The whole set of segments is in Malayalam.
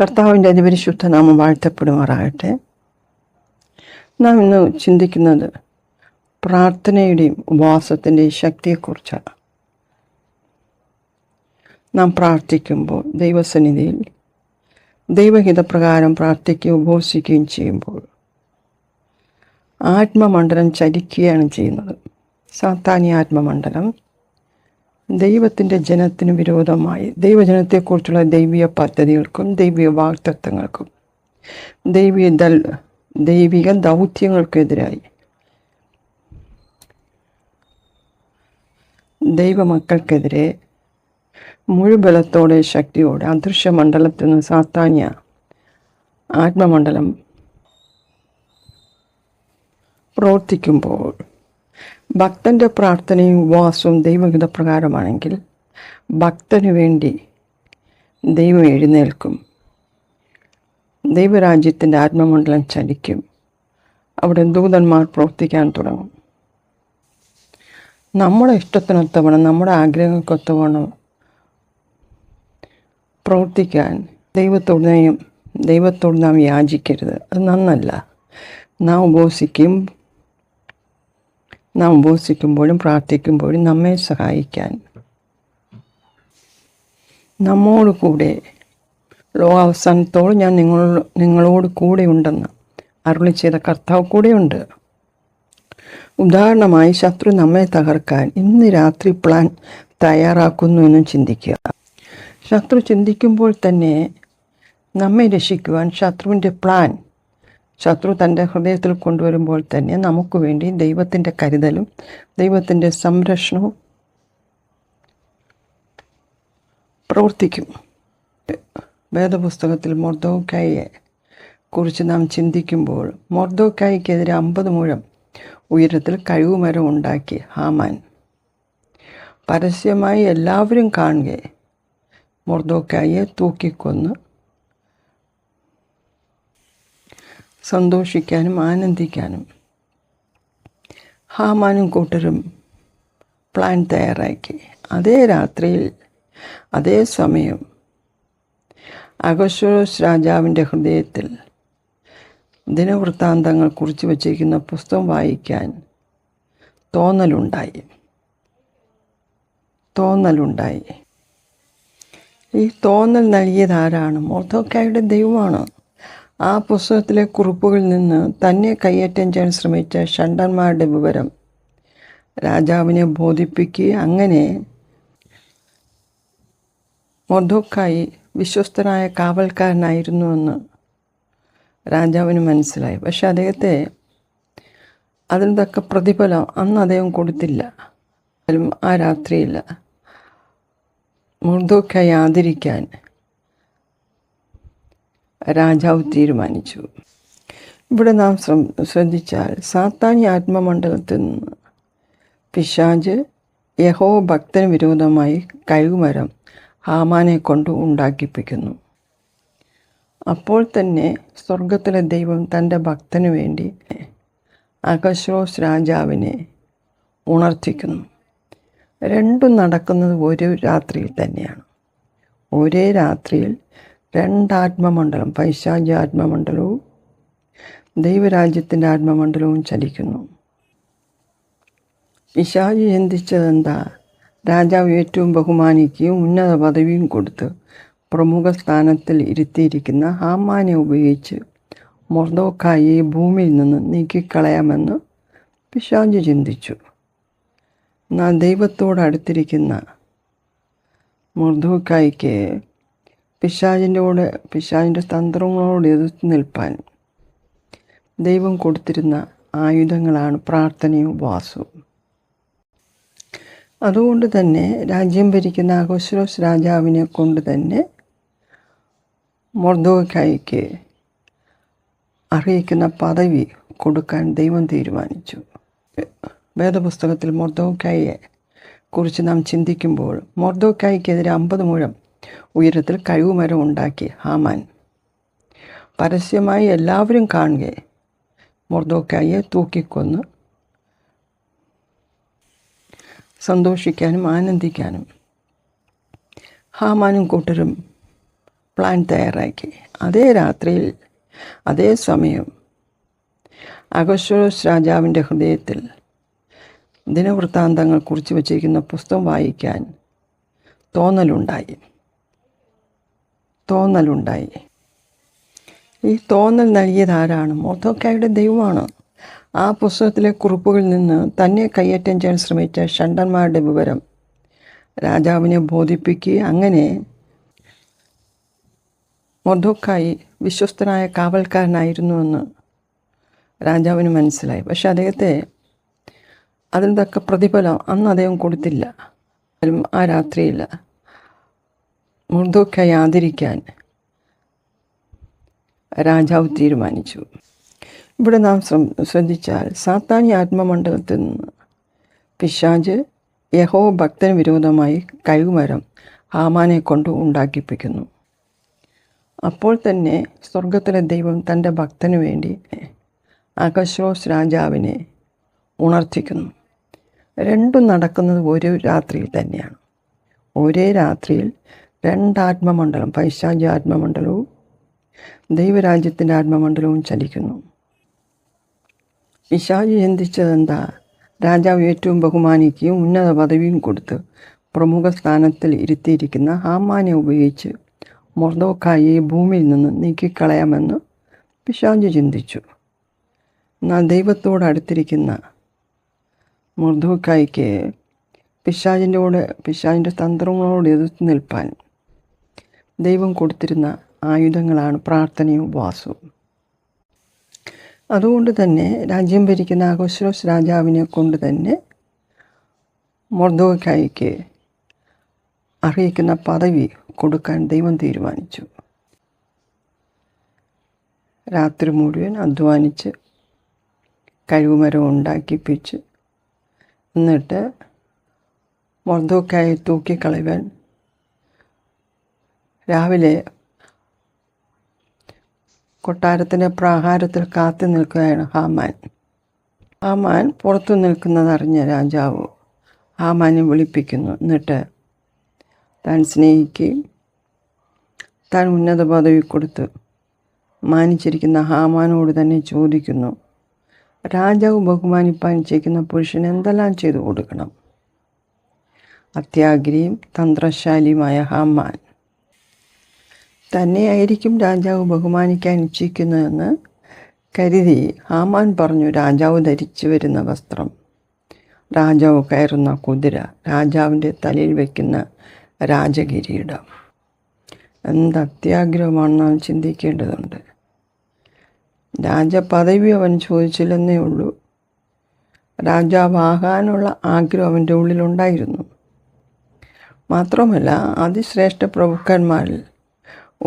കർത്താവിൻ്റെ അതിപരിശുദ്ധ നാമം വാഴ്ത്തപ്പെടുമാറാകട്ടെ. നാം ഇന്ന് ചിന്തിക്കുന്നത് പ്രാർത്ഥനയുടെയും ഉപവാസത്തിൻ്റെയും ശക്തിയെക്കുറിച്ചാണ്. നാം പ്രാർത്ഥിക്കുമ്പോൾ ദൈവസന്നിധിയിൽ ദൈവഹിതപ്രകാരം പ്രാർത്ഥിക്കുകയും ഉപവസിക്കുകയും ചെയ്യുമ്പോൾ ആത്മമണ്ഡലം ചലിക്കുകയാണ് ചെയ്യുന്നത്. സാത്താന്യ ആത്മമണ്ഡലം ദൈവത്തിൻ്റെ ജനത്തിന് വിരോധമായി ദൈവജനത്തെക്കുറിച്ചുള്ള ദൈവിക പദ്ധതികൾക്കും ദൈവിക വാഗ്ദത്തങ്ങൾക്കും ദൈവിക ദൗത്യങ്ങൾക്കെതിരായി ദൈവമക്കൾക്കെതിരെ മുഴുബലത്തോടെ ശക്തിയോടെ അദൃശ്യമണ്ഡലത്തിൽ നിന്ന് സാത്താന്യ ആത്മമണ്ഡലം പ്രവർത്തിക്കുമ്പോൾ ഭക്തൻ്റെ പ്രാർത്ഥനയും ഉപവാസവും ദൈവഹിതപ്രകാരമാണെങ്കിൽ ഭക്തന് വേണ്ടി ദൈവം എഴുന്നേൽക്കും. ദൈവരാജ്യത്തിൻ്റെ ആത്മമണ്ഡലം ചലിക്കും. അവിടെ ദൂതന്മാർ പ്രവർത്തിക്കാൻ തുടങ്ങും. നമ്മുടെ ഇഷ്ടത്തിനൊത്തവണ്ണം, നമ്മുടെ ആഗ്രഹങ്ങൾക്കൊത്തവണ്ണം പ്രവർത്തിക്കാൻ ദൈവത്തോട് നാം യാചിക്കരുത്. അത് നന്നല്ല. നാം ഉപവസിക്കുമ്പോഴും പ്രാർത്ഥിക്കുമ്പോഴും നമ്മെ സഹായിക്കാൻ നമ്മോട് കൂടെ ലോകാവസാനത്തോളം ഞാൻ നിങ്ങളോട് കൂടെ ഉണ്ടെന്ന് അരുളി ചെയ്ത കർത്താവ് കൂടെയുണ്ട്. ഉദാഹരണമായി, ശത്രു നമ്മെ തകർക്കാൻ ഇന്ന് രാത്രി പ്ലാൻ തയ്യാറാക്കുന്നു എന്നും ചിന്തിക്കുക. ശത്രു ചിന്തിക്കുമ്പോൾ തന്നെ നമ്മെ രക്ഷിക്കുവാൻ ശത്രു തൻ്റെ ഹൃദയത്തിൽ കൊണ്ടുവരുമ്പോൾ തന്നെ നമുക്ക് വേണ്ടി ദൈവത്തിൻ്റെ കരുതലും ദൈവത്തിൻ്റെ സംരക്ഷണവും പ്രവർത്തിക്കും. വേദപുസ്തകത്തിൽ മൊർദെഖായിയെ കുറിച്ച് നാം ചിന്തിക്കുമ്പോൾ മൊർദെഖായിക്കെതിരെ 50 മുഴം ഉയരത്തിൽ കഴുകുമരം ഉണ്ടാക്കി ഹാമാൻ പരസ്യമായി എല്ലാവരും കാണുക മൊർദെഖായിയെ തൂക്കിക്കൊന്ന് സന്തോഷിക്കാനും ആനന്ദിക്കാനും ഹാമാനും കൂട്ടരും പ്ലാൻ തയ്യാറാക്കി. അതേ രാത്രിയിൽ അതേ സമയം അഹശ്വേരോസ് രാജാവിൻ്റെ ഹൃദയത്തിൽ ദിനവൃത്താന്തങ്ങൾ കുറിച്ച് വച്ചിരിക്കുന്ന പുസ്തകം വായിക്കാൻ തോന്നലുണ്ടായി. ഈ തോന്നൽ നൽകിയത് ആരാണ്? മൊർദെഖായിയുടെ ദൈവമാണ്. ആ പുസ്തകത്തിലെ കുറിപ്പുകളിൽ നിന്ന് തന്നെ കയ്യേറ്റം ചെയ്യാൻ ശ്രമിച്ച ഷണ്ഡന്മാരുടെ വിവരം രാജാവിനെ ബോധിപ്പിക്കുകയും അങ്ങനെ മൊർദെഖായി വിശ്വസ്തനായ കാവൽക്കാരനായിരുന്നുവെന്ന് രാജാവിന് മനസ്സിലായി. പക്ഷെ അദ്ദേഹത്തെ അതിന് തക്ക പ്രതിഫലം അന്ന് അദ്ദേഹം കൊടുത്തില്ല. ആ രാത്രിയിൽ മൊർദെഖായി ആദരിക്കാൻ രാജാവ് തീരുമാനിച്ചു. ഇവിടെ നാം ശ്രദ്ധിച്ചാൽ സാത്താന്യ ആത്മമണ്ഡലത്തിൽ നിന്ന് പിശാച് യഹോവ ഭക്തന് വിരോധമായി കഴുകുമരം ഹാമാനെ കൊണ്ട് ഉണ്ടാക്കിപ്പിക്കുന്നു. അപ്പോൾ തന്നെ സ്വർഗത്തിലെ ദൈവം തൻ്റെ ഭക്തന് വേണ്ടി അഹശ്വേരോസ് രാജാവിനെ ഉണർത്തിക്കുന്നു. രണ്ടും നടക്കുന്നത് ഒരു രാത്രിയിൽ തന്നെയാണ്. ഒരേ രാത്രിയിൽ 2 ആത്മമണ്ഡലം, പൈശാചിക ആത്മമണ്ഡലവും ദൈവരാജ്യത്തിൻ്റെ ആത്മമണ്ഡലവും ചലിക്കുന്നു. പിശാച് ചിന്തിച്ചതെന്താ? രാജാവ് ഏറ്റവും ബഹുമാനിക്കുകയും ഉന്നത പദവിയും കൊടുത്ത് പ്രമുഖ സ്ഥാനത്തിൽ ഇരുത്തിയിരിക്കുന്ന ഹാമാനെ ഉപയോഗിച്ച് മൊർദെഖായിയെ ഭൂമിയിൽ നിന്ന് നീക്കിക്കളയാമെന്ന് പിശാച് ചിന്തിച്ചു. എന്നാൽ ദൈവത്തോട് അടുത്തിരിക്കുന്ന മൊർദെഖായിക്ക് പിശാചിൻ്റെ തന്ത്രങ്ങളോട് എതിർത്ത് നിൽപ്പാൻ ദൈവം കൊടുത്തിരുന്ന ആയുധങ്ങളാണ് പ്രാർത്ഥനയും ഉപവാസവും. അതുകൊണ്ട് തന്നെ രാജ്യം ഭരിക്കുന്ന അഹശ്വേരോസ് രാജാവിനെ കൊണ്ട് തന്നെ മൊർദെഖായിക്ക് അറിയിക്കുന്ന പദവി കൊടുക്കാൻ ദൈവം തീരുമാനിച്ചു. വേദപുസ്തകത്തിൽ മൊർദെഖായിയെ കുറിച്ച് നാം ചിന്തിക്കുമ്പോൾ മൊർദെഖായിക്കെതിരെ 50 മുഴം ഉയരത്തിൽ കഴുകുമരം ഉണ്ടാക്കി ഹാമാൻ പരസ്യമായി എല്ലാവരും കാണുക മൊർദെഖായിയെ തൂക്കിക്കൊന്ന് സന്തോഷിക്കാനും ആനന്ദിക്കാനും ഹാമാനും കൂട്ടരും പ്ലാൻ തയ്യാറാക്കി. അതേ രാത്രിയിൽ അതേ സമയം അഹശ്വേരോസ് രാജാവിൻ്റെ ഹൃദയത്തിൽ ദിനവൃത്താന്തങ്ങൾ കുറിച്ച് വച്ചിരിക്കുന്ന പുസ്തകം വായിക്കാൻ തോന്നലുണ്ടായി. ഈ തോന്നൽ നൽകിയതാരാണ്? മൊർദെഖായിയുടെ ദൈവമാണ്. ആ പുസ്തകത്തിലെ കുറിപ്പുകളിൽ നിന്ന് തന്നെ കയ്യേറ്റം ചെയ്യാൻ ശ്രമിച്ച ഷണ്ഡന്മാരുടെ വിവരം രാജാവിനെ ബോധിപ്പിക്കുകയും അങ്ങനെ മൊർദെഖായി വിശ്വസ്തനായ കാവൽക്കാരനായിരുന്നുവെന്ന് രാജാവിന് മനസ്സിലായി. പക്ഷെ അദ്ദേഹത്തെ അതിന് തക്ക പ്രതിഫലം അന്ന് അദ്ദേഹം കൊടുത്തില്ല. ആ രാത്രിയിൽ മൊർദെഖായി ആദരിക്കാൻ രാജാവ് തീരുമാനിച്ചു. ഇവിടെ നാം ശ്രദ്ധിച്ചാൽ സാത്താന്യ ആത്മമണ്ഡലത്തിൽ നിന്ന് പിശാച് യഹോവ ഭക്തന് വിരോധമായി കഴുകുമരം ഹാമാനെ കൊണ്ട് ഉണ്ടാക്കിപ്പിക്കുന്നു. അപ്പോൾ തന്നെ സ്വർഗത്തിലെ ദൈവം തൻ്റെ ഭക്തന് വേണ്ടി അഹശ്വേരോസ് രാജാവിനെ ഉണർത്തിക്കുന്നു. രണ്ടും നടക്കുന്നത് ഒരു രാത്രിയിൽ തന്നെയാണ്. ഒരേ രാത്രിയിൽ രണ്ടാത്മമണ്ഡലം, പൈശാചിക ആത്മമണ്ഡലവും ദൈവരാജ്യത്തിൻ്റെ ആത്മമണ്ഡലവും ചലിക്കുന്നു. പിശാച് ചിന്തിച്ചതെന്താ? രാജാവ് ഏറ്റവും ബഹുമാനിക്കുകയും ഉന്നത പദവിയും കൊടുത്ത് പ്രമുഖ സ്ഥാനത്തിൽ ഇരുത്തിയിരിക്കുന്ന ഹാമാനെ ഉപയോഗിച്ച് മൊർദെഖായിയെ ഭൂമിയിൽ നിന്ന് നീക്കിക്കളയാമെന്ന് പിശാച് ചിന്തിച്ചു. എന്നാൽ ദൈവത്തോട് അടുത്തിരിക്കുന്ന മൊർദെഖായിക്ക് പിശാചിൻ്റെ തന്ത്രങ്ങളോട് എതിർത്ത് നിൽപ്പാൻ ദൈവം കൊടുത്തിരുന്ന ആയുധങ്ങളാണ് പ്രാർത്ഥനയും ഉപവാസവും. അതുകൊണ്ട് തന്നെ രാജ്യം ഭരിക്കുന്ന അഹശ്വേരോസ് രാജാവിനെ കൊണ്ട് തന്നെ മൊർദെഖായിക്ക് അർഹിക്കുന്ന പദവി കൊടുക്കാൻ ദൈവം തീരുമാനിച്ചു. രാത്രി മുഴുവൻ അധ്വാനിച്ച് കഴുകുമരം ഉണ്ടാക്കിപ്പിച്ച് എന്നിട്ട് മൊർദെഖായിയെ തൂക്കിക്കളയാൻ രാവിലെ കൊട്ടാരത്തിൻ്റെ പ്രാകാരത്തിൽ കാത്തു നിൽക്കുകയാണ് ഹാമാൻ പുറത്തു നിൽക്കുന്നതറിഞ്ഞ രാജാവ് ഹാമാനെ വിളിപ്പിക്കുന്നു. എന്നിട്ട് താൻ സ്നേഹിക്കുകയും താൻ ഉന്നത പദവി കൊടുത്ത് മാനിച്ചിരിക്കുന്ന ഹാമാനോട് തന്നെ ചോദിക്കുന്നു, രാജാവ് ബഹുമാനിപ്പാൻ ചെയ്യുന്ന പുരുഷന് എന്തെല്ലാം ചെയ്തു കൊടുക്കണം? അത്യാഗ്രഹിയും തന്ത്രശാലിയുമായ ഹാമാൻ തന്നെയായിരിക്കും രാജാവ് ബഹുമാനിക്കാൻ ഇച്ഛിക്കുന്നതെന്ന് കരുതി ഹാമാൻ പറഞ്ഞു, രാജാവ് ധരിച്ചു വരുന്ന വസ്ത്രം, രാജാവ് കയറുന്ന കുതിര, രാജാവിൻ്റെ തലയിൽ വയ്ക്കുന്ന രാജകിരീടം. എന്ത് അത്യാഗ്രഹമാണെന്ന് അവൻ ചിന്തിക്കേണ്ടതുണ്ട്. രാജപദവി അവൻ ചോദിച്ചില്ലെന്നേ ഉള്ളൂ, രാജാവാകാനുള്ള ആഗ്രഹം അവൻ്റെ ഉള്ളിലുണ്ടായിരുന്നു. മാത്രമല്ല അതിശ്രേഷ്ഠ പ്രഭുക്കന്മാരിൽ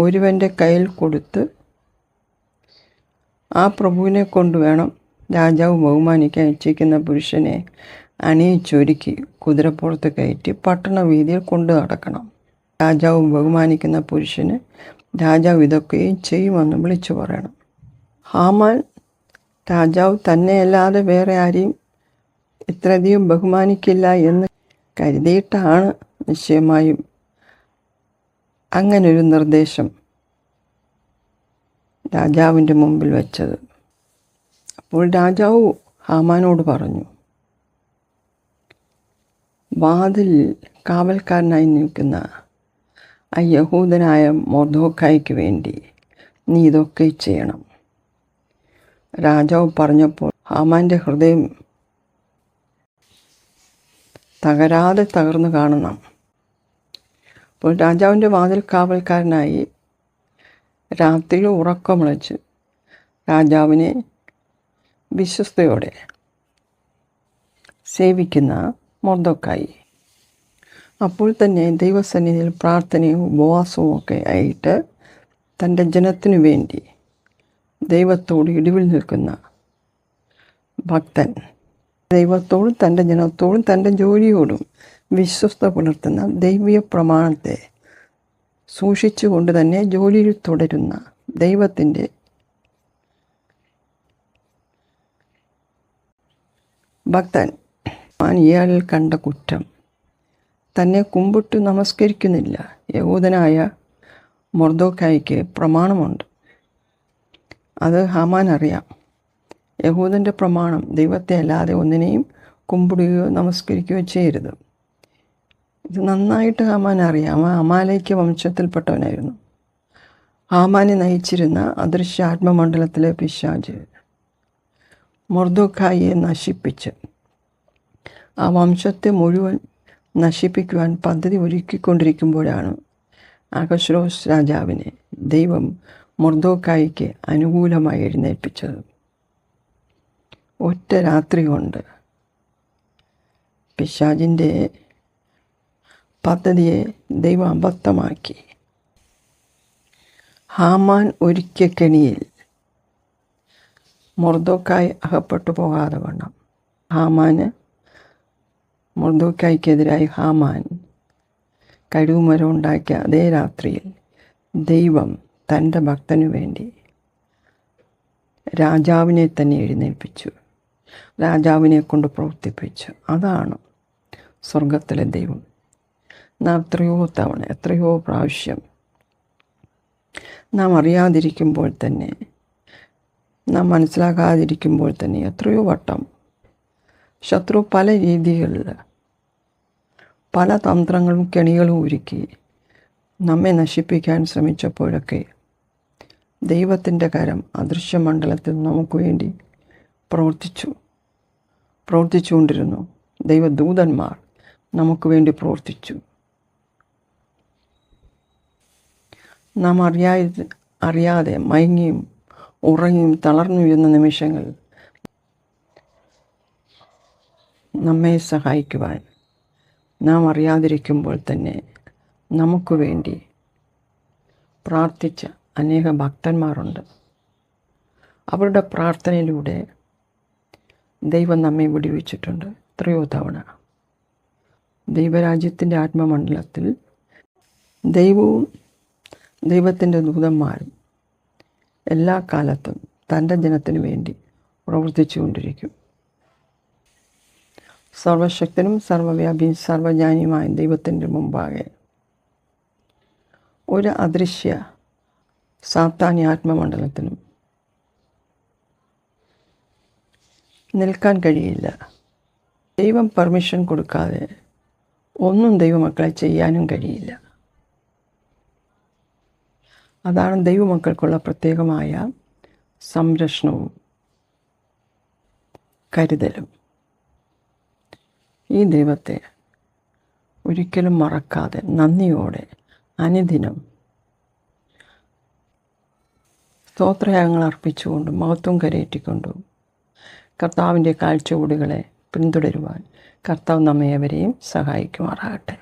ഒരുവൻ്റെ കയ്യിൽ കൊടുത്ത് ആ പ്രഭുവിനെ കൊണ്ടുവേണം രാജാവ് ബഹുമാനിക്കാൻ ഇച്ഛിക്കുന്ന പുരുഷനെ അണിയിച്ചൊരുക്കി കുതിരപ്പുറത്ത് കയറ്റി പട്ടണ വീതിയിൽ കൊണ്ടു നടക്കണം. രാജാവ് ബഹുമാനിക്കുന്ന പുരുഷന് രാജാവ് ഇതൊക്കെയും ചെയ്യുമെന്ന് വിളിച്ചു പറയണം. ഹാമാൻ രാജാവ് തന്നെയല്ലാതെ വേറെ ആരെയും ഇത്രയധികം ബഹുമാനിക്കില്ല എന്ന് കരുതിയിട്ടാണ് നിശ്ചയമായും അങ്ങനൊരു നിർദ്ദേശം രാജാവിൻ്റെ മുമ്പിൽ വെച്ചത്. അപ്പോൾ രാജാവ് ഹാമാനോട് പറഞ്ഞു, വാതിൽ കാവൽക്കാരനായി നിൽക്കുന്ന ആ യഹൂദനായ മൊർദെഖായിക്ക് വേണ്ടി നീ ഇതൊക്കെ ചെയ്യണം. രാജാവ് പറഞ്ഞപ്പോൾ ഹാമാൻ്റെ ഹൃദയം തകരാതെ തകർന്നു കാണണം. അപ്പോൾ രാജാവിൻ്റെ വാതിൽ കാവൽക്കാരനായി രാത്രിയിൽ ഉറക്കമിളച്ച് രാജാവിനെ വിശ്വസ്തയോടെ സേവിക്കുന്ന മൊർദെഖായി അപ്പോൾ തന്നെ ദൈവസന്നിധിയിൽ പ്രാർത്ഥനയും ഉപവാസവും ഒക്കെ ആയിട്ട് തൻ്റെ ജനത്തിനു വേണ്ടി ദൈവത്തോട് ഇടിവിൽ നിൽക്കുന്ന ഭക്തൻ, ദൈവത്തോടും തൻ്റെ ജനത്തോടും തൻ്റെ ജോലിയോടും വിശ്വസ്ത പുലർത്തുന്ന ദൈവീയ പ്രമാണത്തെ സൂക്ഷിച്ചുകൊണ്ട് തന്നെ ജോലിയിൽ തുടരുന്ന ദൈവത്തിൻ്റെ ഭക്തൻ. ഇയാളിൽ കണ്ട കുറ്റം, തന്നെ കുമ്പിട്ട് നമസ്കരിക്കുന്നില്ല. യഹൂദനായ മൊർദോഖായിക്ക് പ്രമാണമുണ്ട്. അത് ഹാമാൻ അറിയാം. യഹൂദൻ്റെ പ്രമാണം ദൈവത്തെ അല്ലാതെ ഒന്നിനെയും കുമ്പിടുകയോ നമസ്കരിക്കുകയോ ചെയ്യരുത്. ഇത് നന്നായിട്ട് ഹാമാൻ അറിയാം. അമാലേക്ക് വംശത്തിൽപ്പെട്ടവനായിരുന്നു. ഹാമാനെ നയിച്ചിരുന്ന അദൃശ്യ ആത്മമണ്ഡലത്തിലെ പിശാച് മൊർദോഖായിയെ നശിപ്പിച്ച് ആ വംശത്തെ മുഴുവൻ നശിപ്പിക്കുവാൻ പദ്ധതി ഒരുക്കിക്കൊണ്ടിരിക്കുമ്പോഴാണ് അഹശ്വേരോസ് രാജാവിനെ ദൈവം മൊർദോഖായിക്ക് അനുകൂലമായി എഴുന്നേൽപ്പിച്ചത്. ഒറ്റ രാത്രി കൊണ്ട് പിശാചിൻ്റെ പദ്ധതിയെ ദൈവം അബദ്ധമാക്കി. ഹാമാൻ ഒരുക്കിയ കെണിയിൽ മൊർദോഖായി അകപ്പെട്ടു പോകാതെ വണ്ണം മൊർദോഖായിക്കെതിരായി ഹാമാൻ കഴുകുമരം ഉണ്ടാക്കിയ അതേ രാത്രിയിൽ ദൈവം തൻ്റെ ഭക്തനു വേണ്ടി രാജാവിനെ തന്നെ എഴുന്നേൽപ്പിച്ചു, രാജാവിനെ കൊണ്ട് പ്രവർത്തിപ്പിച്ചു. അതാണ് സ്വർഗത്തിലെ ദൈവം. നാം എത്രയോ പ്രാവശ്യം നാം അറിയാതിരിക്കുമ്പോൾ തന്നെ, നാം മനസ്സിലാക്കാതിരിക്കുമ്പോൾ തന്നെ എത്രയോ വട്ടം ശത്രു പല രീതികളിൽ പല തന്ത്രങ്ങളും കെണികളും ഒരുക്കി നമ്മെ നശിപ്പിക്കാൻ ശ്രമിച്ചപ്പോഴൊക്കെ ദൈവത്തിൻ്റെ കരം അദൃശ്യമണ്ഡലത്തിൽ നമുക്ക് വേണ്ടി പ്രവർത്തിച്ചുകൊണ്ടിരുന്നു. ദൈവദൂതന്മാർ നമുക്ക് വേണ്ടി പ്രവർത്തിച്ചു. നാം അറിയാതെ മയങ്ങിയും ഉറങ്ങിയും തളർന്നു വീഴുന്ന നിമിഷങ്ങൾ നമ്മെ സഹായിക്കുവാൻ നാം അറിയാതിരിക്കുമ്പോൾ തന്നെ നമുക്ക് വേണ്ടി പ്രാർത്ഥിച്ച അനേക ഭക്തന്മാരുണ്ട്. അവരുടെ പ്രാർത്ഥനയിലൂടെ ദൈവം നമ്മെ വിടുവിച്ചിട്ടുണ്ട് എത്രയോ തവണ. ദൈവരാജ്യത്തിൻ്റെ ആത്മമണ്ഡലത്തിൽ ദൈവവും ദൈവത്തിൻ്റെ ദൂതന്മാരും എല്ലാ കാലത്തും തൻ്റെ ജനത്തിനു വേണ്ടി പ്രവർത്തിച്ചു കൊണ്ടിരിക്കും. സർവശക്തനും സർവവ്യാപിയും സർവജ്ഞാനിയുമായ ദൈവത്തിൻ്റെ മുമ്പാകെ ഒരു അദൃശ്യ സാത്താന്യ ആത്മമണ്ഡലത്തിനും നിൽക്കാൻ കഴിയില്ല. ദൈവം പെർമിഷൻ കൊടുക്കാതെ ഒന്നും ദൈവമക്കളെ ചെയ്യാനും കഴിയില്ല. അതാണ് ദൈവമക്കൾക്കുള്ള പ്രത്യേകമായ സംരക്ഷണവും കരുതലും. ഈ ദൈവത്തെ ഒരിക്കലും മറക്കാതെ നന്ദിയോടെ അനുദിനം സ്തോത്രയാഗങ്ങൾ അർപ്പിച്ചുകൊണ്ടും മഹത്വം കരയേറ്റിക്കൊണ്ടും കർത്താവിൻ്റെ കാഴ്ചപ്പാടുകളെ പിന്തുടരുവാൻ കർത്താവ് നമ്മെ ഏവരെയും സഹായിക്കുമാറാകട്ടെ.